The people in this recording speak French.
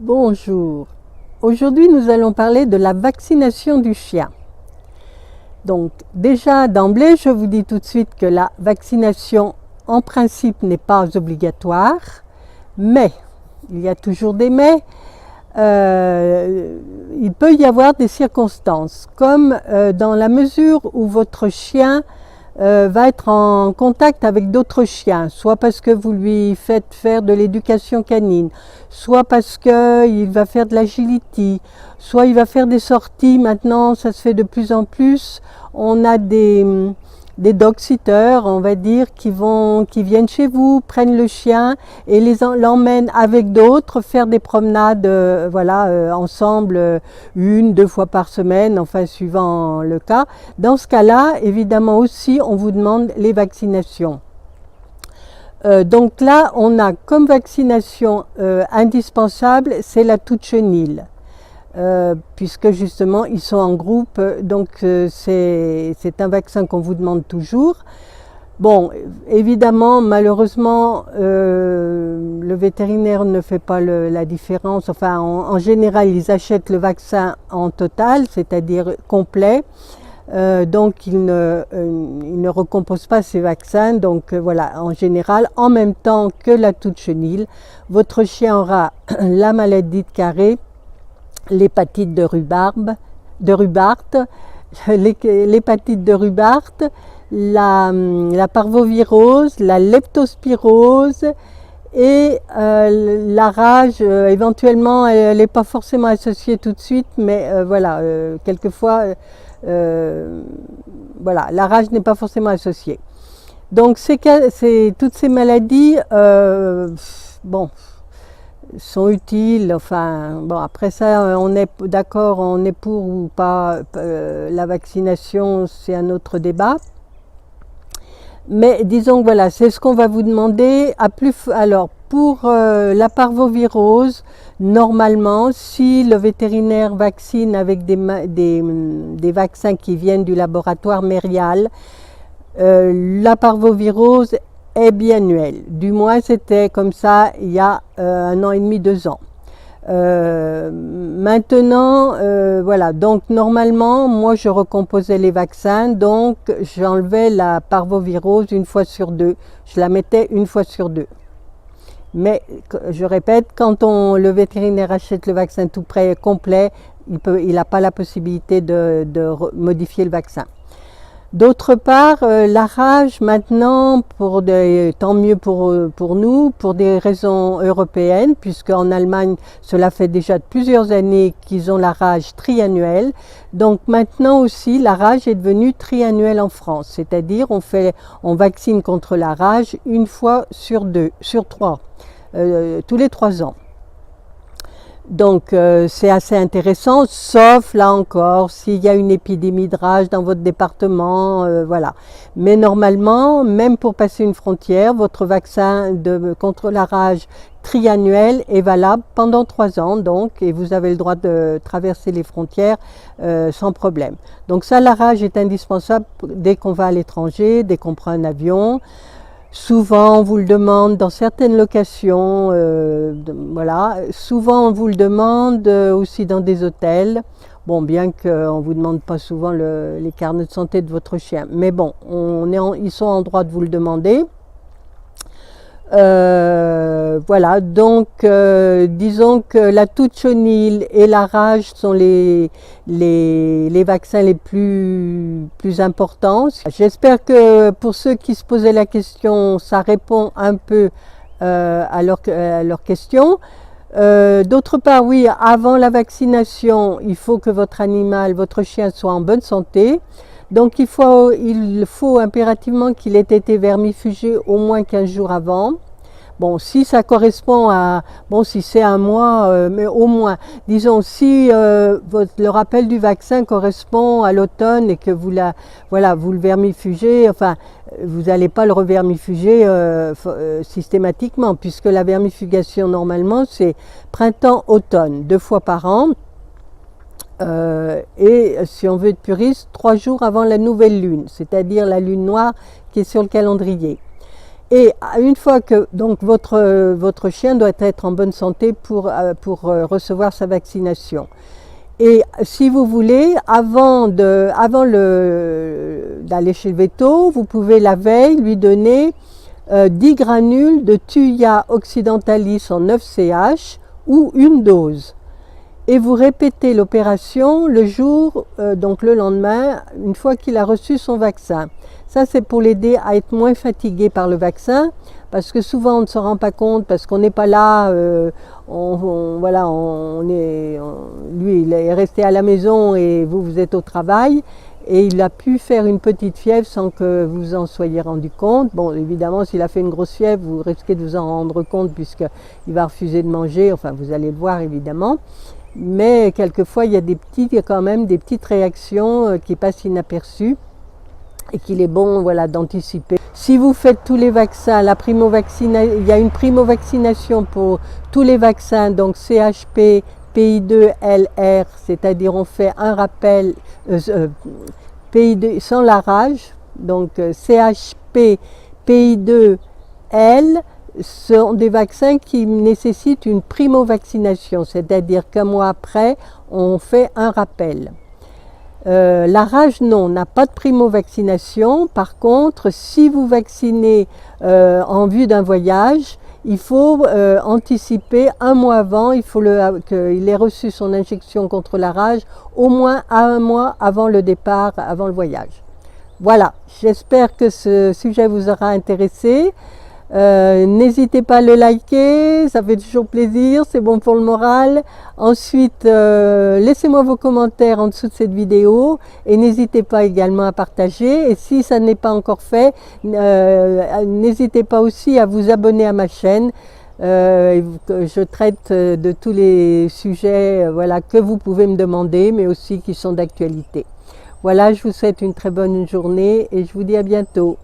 Bonjour. Aujourd'hui, nous allons parler de la vaccination du chien. Donc, déjà d'emblée, je vous dis tout de suite que la vaccination, en principe, n'est pas obligatoire, mais, il y a toujours des mais, il peut y avoir des circonstances, comme dans la mesure où votre chien va être en contact avec d'autres chiens, soit parce que vous lui faites faire de l'éducation canine, soit parce qu'il va faire de l'agility, soit il va faire des sorties. Maintenant, ça se fait de plus en plus. On a des dog-sitters, on va dire, qui viennent chez vous, prennent le chien et l'emmènent avec d'autres faire des promenades, ensemble, 1-2 fois par semaine, enfin suivant le cas. Dans ce cas-là, évidemment aussi, on vous demande les vaccinations. Donc là, on a comme vaccination indispensable, c'est la toux de chenille. Puisque justement ils sont en groupe, donc c'est un vaccin qu'on vous demande toujours. Bon, évidemment, malheureusement, le vétérinaire ne fait pas la différence. Enfin, en général, ils achètent le vaccin en total, c'est-à-dire complet. Donc, ils ne recomposent pas ces vaccins. Donc, voilà, en général, en même temps que la toux de chenille, votre chien aura la maladie de Carré, l'hépatite de Rubart, l'hépatite de Rubart, la parvovirose, la leptospirose et la rage. Éventuellement, elle n'est pas forcément associée tout de suite, mais quelquefois, la rage n'est pas forcément associée. Donc, toutes ces maladies, sont utiles. Enfin, bon, après ça, on est d'accord, on est pour ou pas la vaccination, c'est un autre débat. Mais disons que voilà, c'est ce qu'on va vous demander. Alors, pour la parvovirose, normalement, si le vétérinaire vaccine avec des vaccins qui viennent du laboratoire Merial, la parvovirose est biannuelle. Du moins, c'était comme ça il y a 1 an et demi, 2 ans. Maintenant, donc normalement, moi je recomposais les vaccins, donc j'enlevais la parvovirose 1 fois sur 2. Je la mettais 1 fois sur 2. Mais, je répète, quand le vétérinaire achète le vaccin tout prêt, complet, il n'a pas la possibilité de modifier le vaccin. D'autre part, la rage maintenant, tant mieux pour nous, pour des raisons européennes, puisqu'en Allemagne, cela fait déjà plusieurs années qu'ils ont la rage triannuelle. Donc maintenant aussi, la rage est devenue triannuelle en France, c'est-à-dire on vaccine contre la rage 1 fois sur 3, tous les 3 ans. Donc c'est assez intéressant, sauf là encore s'il y a une épidémie de rage dans votre département, voilà. Mais normalement, même pour passer une frontière, votre vaccin contre la rage triannuel est valable pendant 3 ans, donc, et vous avez le droit de traverser les frontières sans problème. Donc ça, la rage est indispensable dès qu'on va à l'étranger, dès qu'on prend un avion. Souvent, on vous le demande dans certaines locations, Souvent, on vous le demande aussi dans des hôtels. Bon, bien qu'on ne vous demande pas souvent les carnets de santé de votre chien. Mais bon, ils sont en droit de vous le demander. Donc disons que la toux de chenille et la rage sont les vaccins les plus importants. J'espère que pour ceux qui se posaient la question, ça répond un peu à leur question. D'autre part, oui, avant la vaccination, il faut que votre chien soit en bonne santé. Donc il faut impérativement qu'il ait été vermifugé au moins 15 jours avant. Bon, si ça correspond si c'est 1 mois, mais au moins, disons, si le rappel du vaccin correspond à l'automne et que vous le vermifugez, enfin, vous n'allez pas le revermifuger systématiquement, puisque la vermifugation normalement c'est printemps-automne, 2 fois par an. Et si on veut être puriste, 3 jours avant la nouvelle lune, c'est-à-dire la lune noire qui est sur le calendrier. Et une fois que donc votre chien doit être en bonne santé pour recevoir sa vaccination. Et si vous voulez, avant d'aller chez le véto, vous pouvez la veille lui donner 10 granules de Thuja occidentalis en 9 CH ou une dose. Et vous répétez l'opération le jour, donc le lendemain, une fois qu'il a reçu son vaccin. Ça, c'est pour l'aider à être moins fatigué par le vaccin, parce que souvent on ne se rend pas compte, parce qu'on n'est pas là, lui il est resté à la maison et vous êtes au travail, et il a pu faire une petite fièvre sans que vous en soyez rendu compte. Bon, évidemment, s'il a fait une grosse fièvre, vous risquez de vous en rendre compte puisqu'il va refuser de manger, enfin vous allez le voir évidemment. Mais quelquefois, il y a quand même des petites réactions qui passent inaperçues et qu'il est bon, voilà, d'anticiper. Si vous faites tous les vaccins, il y a une primo-vaccination pour tous les vaccins, donc CHP, PI2, LR, c'est-à-dire on fait un rappel PI2 sans la rage, donc CHP, PI2, L, sont des vaccins qui nécessitent une primo-vaccination, c'est-à-dire qu'un mois après, on fait un rappel. La rage, non, n'a pas de primo-vaccination. Par contre, si vous vaccinez en vue d'un voyage, il faut anticiper un mois avant, il faut qu'il ait reçu son injection contre la rage au moins à un mois avant le départ, avant le voyage. Voilà, j'espère que ce sujet vous aura intéressé. N'hésitez pas à le liker, ça fait toujours plaisir, c'est bon pour le moral. Ensuite, laissez-moi vos commentaires en dessous de cette vidéo et n'hésitez pas également à partager. Et si ça n'est pas encore fait, n'hésitez pas aussi à vous abonner à ma chaîne. Je traite de tous les sujets voilà, que vous pouvez me demander, mais aussi qui sont d'actualité. Voilà, je vous souhaite une très bonne journée et je vous dis à bientôt.